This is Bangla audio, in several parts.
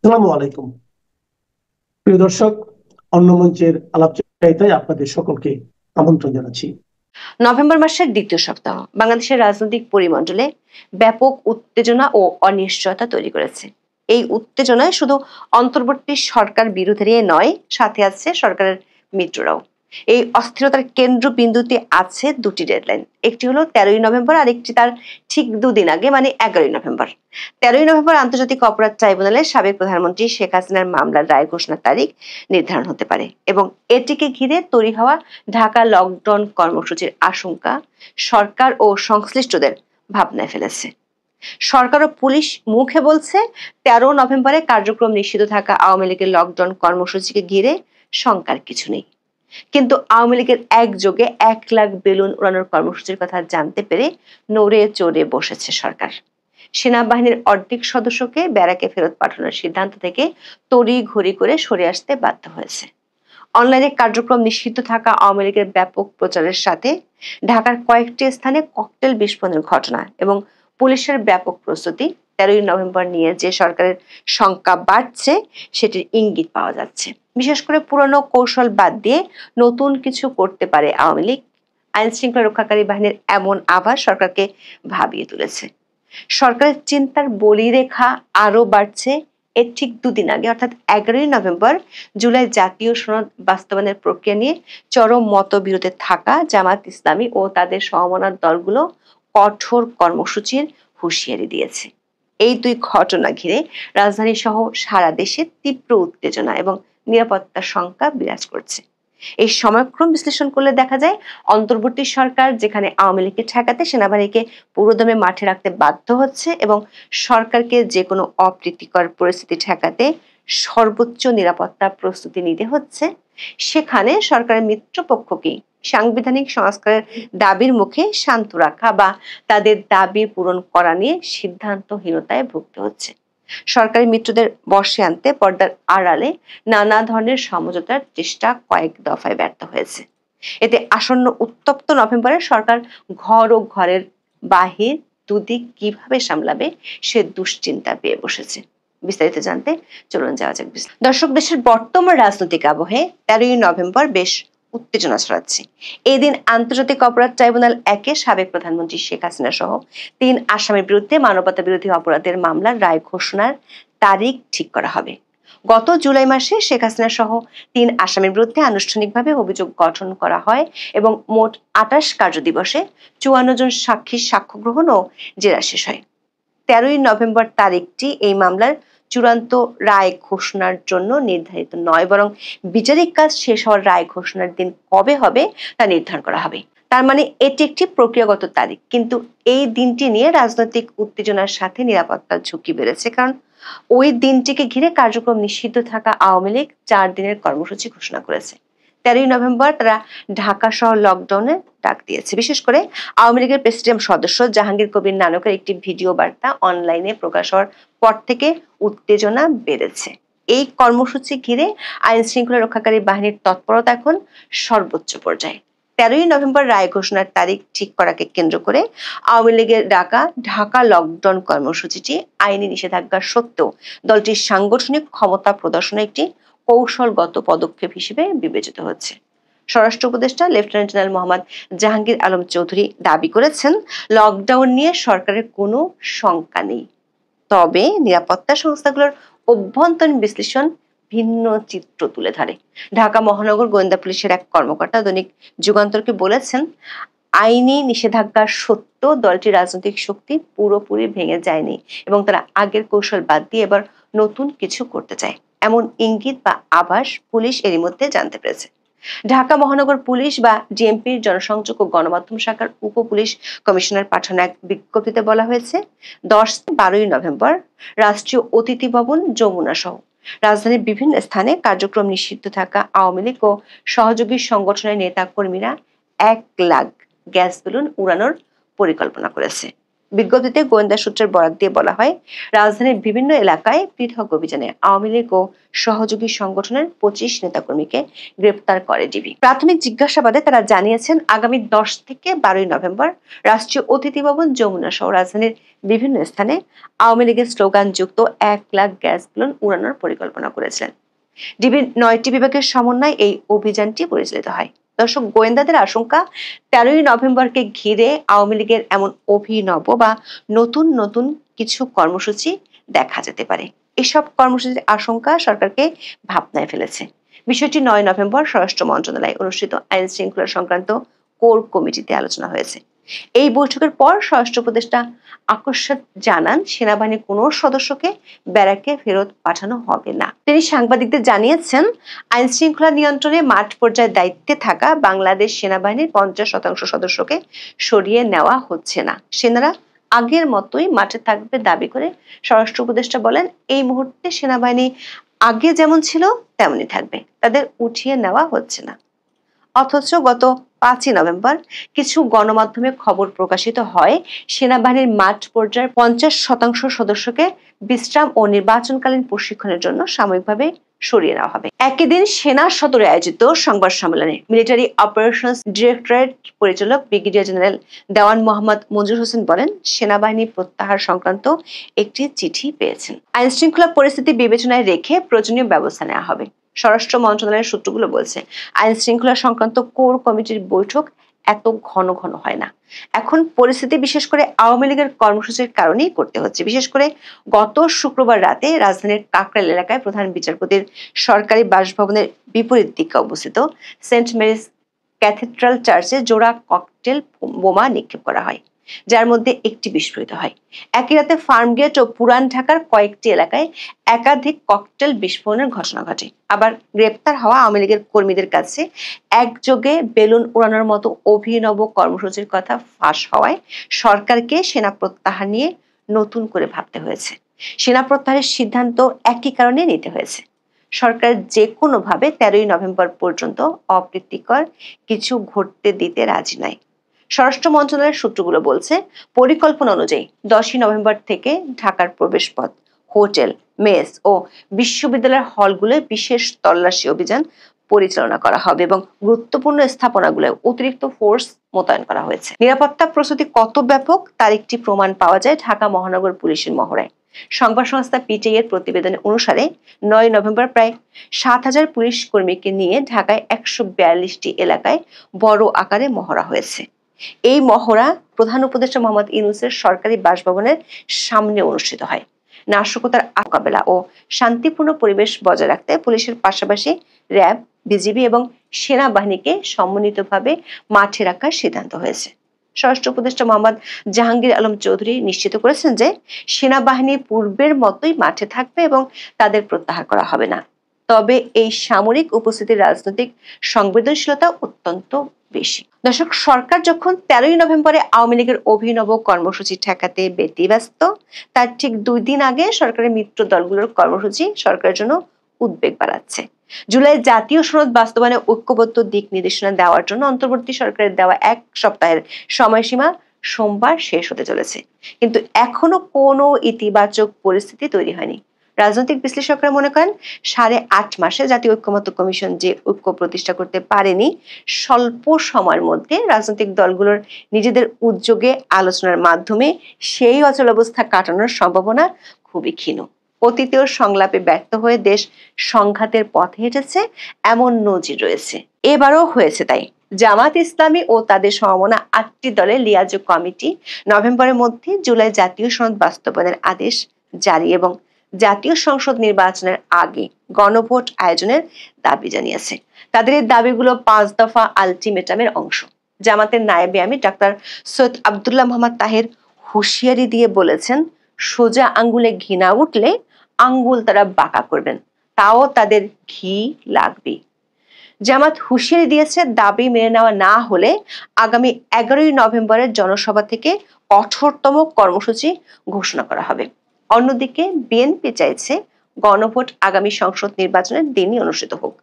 আসসালামু আলাইকুম। প্রিয় দর্শক, অন্য মঞ্চের আলাপচারিতায় আপনাদের সকলকে আমন্ত্রণ জানাচ্ছি। নভেম্বর মাসের দ্বিতীয় সপ্তাহ বাংলাদেশের রাজনৈতিক পরিমণ্ডলে ব্যাপক উত্তেজনা ও অনিশ্চয়তা তৈরি করেছে। এই উত্তেজনায় শুধু অন্তর্বর্তী সরকার বিরোধী নয়, সাথে আছে সরকারের মিত্ররাও। এই অস্থিরতার কেন্দ্রবিন্দুতে আছে দুটি ডেডলাইন, একটি হলো 13ই নভেম্বর, আর একটি তার ঠিক দুদিন আগে মানে 11ই নভেম্বর। 13ই নভেম্বর আন্তর্জাতিক অপরাধ ট্রাইব্যুনালে সাবেক প্রধানমন্ত্রী শেখ হাসিনার মামলার রায় ঘোষণার তারিখ নির্ধারণ হতে পারে, এবং এটিকে ঘিরে তৈরি হওয়া ঢাকা লকডাউন কর্মসূচির আশঙ্কা সরকার ও সংশ্লিষ্টদের ভাবনায় ফেলেছে। সরকার ও পুলিশ মুখে বলছে 13 নভেম্বরে কার্যক্রম নিষিদ্ধ থাকা আওয়ামী লীগের লকডাউন কর্মসূচিকে ঘিরে শঙ্কার কিছু নেই, কিন্তু আওয়ামী লীগের একযোগে 1 লাখ বেলুন উড়ানোর কর্মসূচির কথা জানতে পেরে নড়ে চড়ে বসেছে সরকার। সেনাবাহিনীর অর্ধেক সদস্যকে ব্যারাকে ফেরত পাঠানোর সিদ্ধান্ত থেকে তড়িঘড়ি করে সরে আসতে বাধ্য হয়েছে। অনলাইনে কার্যক্রম নিষিদ্ধ থাকা আওয়ামী লীগের ব্যাপক প্রচারের সাথে ঢাকার কয়েকটি স্থানে ককটেল বিস্ফোরণের ঘটনা এবং পুলিশের ব্যাপক প্রস্তুতি 13ই নভেম্বর নিয়ে যে সরকারের শঙ্কা বাড়ছে সেটির ইঙ্গিত পাওয়া যাচ্ছে। বিশেষ করে পুরনো কৌশল বাদ দিয়ে নতুন কিছু করতে পারে আওয়ামী লীগ, আইন শৃঙ্খলা রক্ষাকারী বাহিনীর এমন আভাস সরকারকে ভাবিয়ে তুলেছে। সরকারের চিন্তার বলিরেখা আরো বাড়ছে। এর ঠিক দুদিন আগে অর্থাৎ 11ই নভেম্বর জুলাই জাতীয় সনদ বাস্তবায়নের প্রক্রিয়া নিয়ে চরম মতবিরোধে থাকা জামাত ইসলামী ও তাদের সমমনা দলগুলো কঠোর কর্মসূচির হুঁশিয়ারি দিয়েছে। এই দুই ঘটনা ঘিরে রাজধানী সহ সারা দেশে তীব্র উত্তেজনা এবং নিরাপত্তার শঙ্কা বিরাজ করছে। এই সময়ক্রম বিশ্লেষণ করলে দেখা যায়, অন্তর্বর্তী সরকার যেখানে আওয়ামী লীগকে ঠেকাতে সেনাবাহিনীকে পুরোদমে মাঠে রাখতে বাধ্য হচ্ছে এবং সরকারকে যে কোনো অপ্রীতিকর পরিস্থিতি ঠেকাতে সর্বোচ্চ নিরাপত্তা প্রস্তুতি নিতে হচ্ছে, সেখানে সরকারের মিত্রপক্ষকেই সাংবিধানিক সংস্কারের দাবির মুখে শান্ত রাখা বা তাদের দাবি পূরণ করা নিয়ে সিদ্ধান্তহীনতায় ভুগতে হচ্ছে। সরকারি মিত্রদের বশে আনতে পর্দার আড়ালে নানা ধরনের সমঝোতার চেষ্টা কয়েক দফায় ব্যর্থ হয়েছে। এতে আসন্ন উত্তপ্ত নভেম্বরে সরকার ঘর ও ঘরের বাহির দুদিক কিভাবে সামলাবে সে দুশ্চিন্তা পেয়ে বসেছে। বিস্তারিত জানতে চলুন যাওয়া যাক। দর্শক, দেশের বর্তমান রাজনৈতিক আবহে 13ই নভেম্বর বেশ উত্তেজনা ছড়াচ্ছে। এই দিন আন্তর্জাতিক অপরাধ ট্রাইব্যুনাল 1-এ সাবেক প্রধানমন্ত্রী শেখ হাসিনা সহ 3 আসামির বিরুদ্ধে মানবতা বিরোধী অপরাধের মামলার রায় ঘোষণার তারিখ ঠিক করা হবে। গত জুলাই মাসে শেখ হাসিনা সহ 3 আসামির বিরুদ্ধে আনুষ্ঠানিকভাবে অভিযোগ গঠন করা হয় এবং মোট 28 কার্যদিবসে 54 জন সাক্ষীর সাক্ষ্য গ্রহণ ও জেরা শেষ হয়। 13ই নভেম্বর তারিখটি এই মামলার চূড়ান্ত রায় ঘোষণার জন্য নির্ধারিত নয়, বরং বিচারিক কাজ শেষ হওয়ার রায় ঘোষণার দিন কবে হবে তা নির্ধারণ করা হবে। তার মানে এটি একটি প্রক্রিয়াগত তারিখ, কিন্তু এই দিনটি নিয়ে রাজনৈতিক উত্তেজনার সাথে নিরাপত্তার ঝুঁকি বেড়েছে, কারণ ওই দিনটিকে ঘিরে কার্যক্রম নিষিদ্ধ থাকা আওয়ামী লীগ 4 দিনের কর্মসূচি ঘোষণা করেছে। 13ই নভেম্বর তারা ঢাকা শহর লকডাউনের ডাক দিয়েছে। বিশেষ করে আওয়ামী লীগের প্রেসিডিয়াম সদস্য জাহাঙ্গীর কবির নানকের একটি ভিডিও বার্তা অনলাইনে প্রকাশ হওয়ার পর থেকে উত্তেজনা বেড়েছে। এই কর্মসূচি ঘিরে আইন শৃঙ্খলা রক্ষাকারী বাহিনীর তৎপরতা এখন সর্বোচ্চ পর্যায়ে। 13ই নভেম্বর রায় ঘোষণার তারিখ ঠিক করাকে কেন্দ্র করে আওয়ামী লীগের ডাকা ঢাকা লকডাউন কর্মসূচিটি আইনি নিষেধাজ্ঞা সত্ত্বেও দলটির সাংগঠনিক ক্ষমতা প্রদর্শনের একটি কৌশলগত পদক্ষেপ হিসেবে বিবেচিত হচ্ছে। স্বরাষ্ট্র উপদেষ্টা লেফটেন্যান্ট জেনারেল মোহাম্মদ জাহাঙ্গীর আলম চৌধুরী দাবি করেছেন, লকডাউন নিয়ে সরকারের কোনো শঙ্কা নেই, তবে নিরাপত্তা সংস্থাগুলোর অভ্যন্তরীণ বিশ্লেষণ ভিন্ন চিত্র তুলে ধরে। ঢাকা মহানগর গোয়েন্দা পুলিশের এক কর্মকর্তা দৈনিক যুগান্তরকে বলেছেন, আইনি নিষেধাজ্ঞা সত্ত্বেও দলটির রাজনৈতিক শক্তি পুরোপুরি ভেঙে যায়নি এবং তারা আগের কৌশল বাদ দিয়ে এবার নতুন কিছু করতে চায়, এমন ইঙ্গিত বা আভাস পুলিশ এরই মধ্যে জানতে পেরেছে। ঢাকা মহানগর পুলিশ বা ডিএমপির জনসংযোগ ও গণমাধ্যম শাখার উপ পুলিশ কমিশনার পাঠানো এক বিজ্ঞপ্তিতে বলা হয়েছে, 10-12ই নভেম্বর রাষ্ট্রীয় অতিথি ভবন যমুনা সহ রাজধানীর বিভিন্ন স্থানে কার্যক্রম নিষিদ্ধ থাকা আওয়ামী লীগ ও সহযোগী সংগঠনের নেতা কর্মীরা 1 লাখ গ্যাস বেলুন উড়ানোর পরিকল্পনা করেছে। বিজ্ঞপ্তিতে গোয়েন্দা সূত্রের বরাত দিয়ে বলা হয়, রাজধানীর বিভিন্ন এলাকায় পৃথক অভিযানে আওয়ামী লীগ ও সহযোগী সংগঠনের 25 নেতাকর্মীকে গ্রেপ্তার করে ডিবি। প্রাথমিক জিজ্ঞাসাবাদে তারা জানিয়েছেন, আগামী 10 থেকে 12 নভেম্বর রাষ্ট্রীয় অতিথি ভবন যমুনা সহ রাজধানীর বিভিন্ন স্থানে আওয়ামী লীগের স্লোগান যুক্ত 1 লাখ গ্যাস বেলুন উড়ানোর পরিকল্পনা করেছিলেন। ডিবির 9টি বিভাগের সমন্বয়ে এই অভিযানটি পরিচালিত হয়। দর্শক, গোয়েন্দাদের আশঙ্কা 13ই নভেম্বরকে ঘিরে আওয়ামী লীগের এমন অভিনব বা নতুন নতুন কিছু কর্মসূচি দেখা যেতে পারে। এসব কর্মসূচির আশঙ্কা সরকারকে ভাবনায় ফেলেছে। বিষয়টি 9 নভেম্বর স্বরাষ্ট্র মন্ত্রণালয়ে অনুষ্ঠিত আইন শৃঙ্খলা সংক্রান্ত কোর কমিটিতে আলোচনা হয়েছে। এই বৈঠকের পর স্বরাষ্ট্র উপদেষ্টা আকস্মাৎ জানান, সেনাবাহিনীর কোনো সদস্যকে ব্যারাকে ফেরত পাঠানো হবে না। তিনি সাংবাদিকদের জানিয়েছেন, আইন শৃঙ্খলা নিয়ন্ত্রণে মাঠ পর্যায়ে দায়িত্বে থাকা বাংলাদেশ সেনাবাহিনীর 50% সদস্যকে সরিয়ে নেওয়া হচ্ছে না। সেনারা আগের মতোই মাঠে থাকবে দাবি করে স্বরাষ্ট্র উপদেষ্টা বলেন, এই মুহূর্তে সেনাবাহিনী আগে যেমন ছিল তেমনই থাকবে, তাদের উঠিয়ে নেওয়া হচ্ছে না। অথচ গত 5ই নভেম্বর কিছু গণমাধ্যমে খবর প্রকাশিত হয়, সেনাবাহিনীর মাঠ পর্যায়ের 50% সদস্যকে বিশ্রাম ও নির্বাচনকালীন প্রশিক্ষণের জন্য সাময়িকভাবে সরিয়ে নেওয়া হবে। একই দিন সেনা সদরে আয়োজিত সংবাদ সম্মেলনে মিলিটারি অপারেশনস ডিরেক্টরেট পরিচালক ব্রিগেডিয়ার জেনারেল দেওয়ান মোহাম্মদ মঞ্জুর হোসেন বলেন, সেনাবাহিনী প্রত্যাহার সংক্রান্ত একটি চিঠি পেয়েছেন। আইন শৃঙ্খলা পরিস্থিতি বিবেচনায় রেখে প্রয়োজনীয় ব্যবস্থা নেওয়া হবে। স্বরাষ্ট্র মন্ত্রণালয়ের সূত্রগুলো বলছে, আইন শৃঙ্খলা সংক্রান্ত কোর কমিটির বৈঠক এত ঘন ঘন হয় না। এখন পরিস্থিতি বিশেষ করে আওয়ামী লীগের কর্মসূচির কারণেই করতে হচ্ছে। বিশেষ করে গত শুক্রবার রাতে রাজধানীর কাকরাইল এলাকায় প্রধান বিচারপতির সরকারি বাসভবনের বিপরীত দিকে অবস্থিত সেন্ট মেরিস ক্যাথেড্রাল চার্চে জোড়া ককটেল বোমা নিক্ষেপ করা হয়, যার মধ্যে একটি বিস্ফোরিত হয়। একই রাতে ফার্মগেট ও পুরান ঢাকার কয়েকটি এলাকায় একাধিক ককটেল বিস্ফোরণের ঘটনা ঘটে। আবার গ্রেপ্তার হওয়া আওয়ামী লীগের কর্মীদের কাছে একযোগে বেলুন উড়ানোর মতো অভিনব কর্মসূচির কথা ফাঁস হওয়ায় সরকারকে সেনা প্রত্যাহার নিয়ে নতুন করে ভাবতে হয়েছে। সেনা প্রত্যাহারের সিদ্ধান্ত একই কারণে নিতে হয়েছে। সরকার যে কোনোভাবে 13ই নভেম্বর পর্যন্ত অপ্রীতিকর কিছু ঘটতে দিতে রাজি নয়। স্বরাষ্ট্র মন্ত্রণালয়ের সূত্রগুলো বলছে, পরিকল্পনা অনুযায়ী 10ই নভেম্বর থেকে ঢাকার প্রবেশপথ, হোটেল, মেস ও বিশ্ববিদ্যালয়ের হলগুলোয় বিশেষ তল্লাশি অভিযান পরিচালনা করা হবে এবং গুরুত্বপূর্ণ স্থাপনাগুলোয় অতিরিক্ত ফোর্স মোতায়েন করা হয়েছে। নিরাপত্তা প্রস্তুতি কত ব্যাপক তার একটি প্রমাণ পাওয়া যায় ঢাকা মহানগর পুলিশের মহড়ায়। সংবাদ সংস্থা পিটিআই এর প্রতিবেদন অনুসারে 9 নভেম্বর প্রায় 7000 পুলিশ কর্মীকে নিয়ে ঢাকায় 142টি এলাকায় বড় আকারে মহড়া হয়েছে। এই মহড়া প্রধান উপদেষ্টা মোহাম্মদ ইউনূসের সরকারি বাসভবনের সামনে অনুষ্ঠিত হয়। নাশকতার মোকাবেলা ও শান্তিপূর্ণ পরিবেশ বজায় রাখতে পুলিশের পাশাপাশি র্যাব, বিজিবি এবং সেনাবাহিনীকে সমন্বিতভাবে মাঠে রাখার সিদ্ধান্ত হয়েছে। স্বরাষ্ট্র উপদেষ্টা মোহাম্মদ জাহাঙ্গীর আলম চৌধুরী নিশ্চিত করেছেন যে সেনাবাহিনী পূর্বের মতোই মাঠে থাকবে এবং তাদের প্রত্যাহার করা হবে না। তবে এই সামরিক উপস্থিতির রাজনৈতিক সংবেদনশীলতা অত্যন্ত বেশি। দর্শক, সরকার যখন 13ই নভেম্বরে আওয়ামী লীগের অভিনব কর্মসূচি ঠেকাতে ব্যতিব্যস্ত, তার ঠিক 2 দিন আগে সরকারের মিত্র দলগুলোর কর্মসূচি সরকারের জন্য উদ্বেগ বাড়াচ্ছে। জুলাই জাতীয় সনদ বাস্তবায়নে ঐক্যবদ্ধ দিক নির্দেশনা দেওয়ার জন্য অন্তর্বর্তী সরকারের দেওয়া 1 সপ্তাহের সময়সীমা সোমবার শেষ হতে চলেছে, কিন্তু এখনো কোনো ইতিবাচক পরিস্থিতি তৈরি হয়নি। রাজনৈতিক বিশ্লেষকরা মনে করেন, 8.5 মাসে জাতীয় ঐক্যমত্য কমিশন যে ঐক্য প্রতিষ্ঠা করতে পারেনি, স্বল্প সময়ের মধ্যে রাজনৈতিক দলগুলোর নিজেদের উদ্যোগে আলোচনার মাধ্যমে সেই অচলাবস্থা কাটানোর সম্ভাবনা খুবই ক্ষীণ। অতীতেও সংলাপে ব্যর্থ হয়ে দেশ সংঘাতের পথে হেঁটেছে, এমন নজির রয়েছে। এবারও হয়েছে তাই। জামাত ইসলামী ও তাদের সমমনা 8টি দলের লিয়াজো কমিটি নভেম্বরের মধ্যে জুলাই জাতীয় সনদ বাস্তবায়নের আদেশ জারি এবং জাতীয় সংসদ নির্বাচনের আগে গণভোট আয়োজনের দাবি জানিয়েছে। তাদের এই দাবিগুলো 5 দফা আলটিমেটামের অংশ। জামাতের নায়েবে আমির ডাক্তার সৈয়দ আব্দুল্লাহ মোহাম্মদ তাহের হুঁশিয়ারি দিয়ে বলেছেন, সোজা আঙ্গুলে ঘি না উঠলে আঙ্গুল তারা বাঁকা করবেন, তাও তাদের ঘি লাগবে। জামাত হুঁশিয়ারি দিয়েছে, দাবি মেনে নেওয়া না হলে আগামী 11ই নভেম্বরের জনসভা থেকে কঠোরতম কর্মসূচি ঘোষণা করা হবে। অন্যদিকে বিএনপি চাইছে গণভোট আগামী সংসদ নির্বাচনের দিনই অনুষ্ঠিত হোক।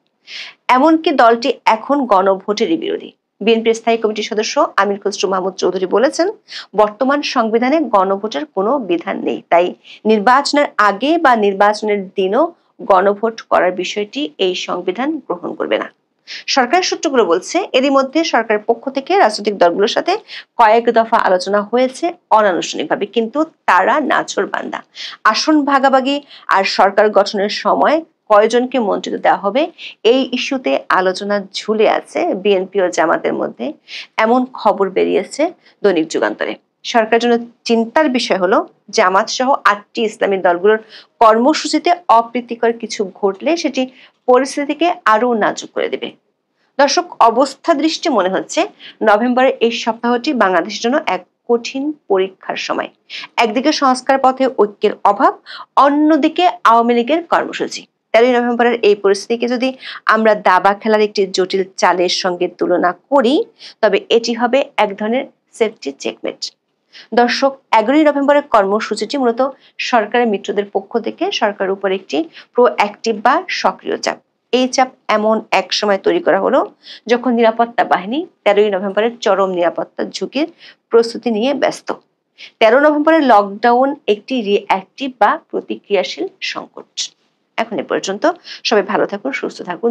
এমনকি দলটি এখন গণভোটেরই বিরোধী। বিএনপির স্থায়ী কমিটির সদস্য আমির খসরু মাহমুদ চৌধুরী বলেছেন, বর্তমান সংবিধানে গণভোটের কোনো বিধান নেই, তাই নির্বাচনের আগে বা নির্বাচনের দিনও গণভোট করার বিষয়টি এই সংবিধান গ্রহণ করবে না। সরকারের সূত্রগুলো বলছে, এরই মধ্যে সরকারের পক্ষ থেকে রাজনৈতিক দলগুলোর সাথে কয়েক দফা আলোচনা হয়েছে অনানুষ্ঠানিকভাবে, কিন্তু তারা নাছোড়বান্দা। আসন ভাগাভাগি আর সরকার গঠনের সময় কয়জনকে মন্ত্রিত্ব দেওয়া হবে এই ইস্যুতে আলোচনা ঝুলে আছে বিএনপি ও জামাতের মধ্যে, এমন খবর বেরিয়েছে দৈনিক যুগান্তরে। সরকারের জন্য চিন্তার বিষয় হলো, জামাত সহ 8টি ইসলামী দলগুলোর কর্মসূচিতে অপ্রীতিকর কিছু ঘটলে সেটি পরিস্থিতিকে আরো নাজুক করে দেবে। দর্শক, অবস্থা দৃষ্টি মনে হচ্ছে নভেম্বরের এই সপ্তাহটি বাংলাদেশের জন্য এক কঠিন পরীক্ষার সময়। একদিকে সংস্কার পথে ঐক্যের অভাব, অন্যদিকে আওয়ামী লীগের কর্মসূচি। 13 নভেম্বরের এই পরিস্থিতিকে যদি আমরা দাবা খেলার একটি জটিল চালের সঙ্গে তুলনা করি, তবে এটি হবে এক ধরনের সেফটি চেকমেট। দর্শক, 11 নভেম্বরের কর্মসূচিটি মূলত সরকারের মিত্রদের পক্ষ থেকে সরকারের উপর একটি প্রোঅ্যাক্টিভ বা সক্রিয় চাপ। এই চাপ এমন এক সময় তৈরি করা হলো যখন নিরাপত্তা বাহিনী 13 নভেম্বরের চরম নিরাপত্তা ঝুঁকির প্রস্তুতি নিয়ে ব্যস্ত। 13 নভেম্বরের লকডাউন একটি রিঅ্যাক্টিভ বা প্রতিক্রিয়াশীল সংকট। এখন এ পর্যন্ত। সবাই ভালো থাকুন, সুস্থ থাকুন।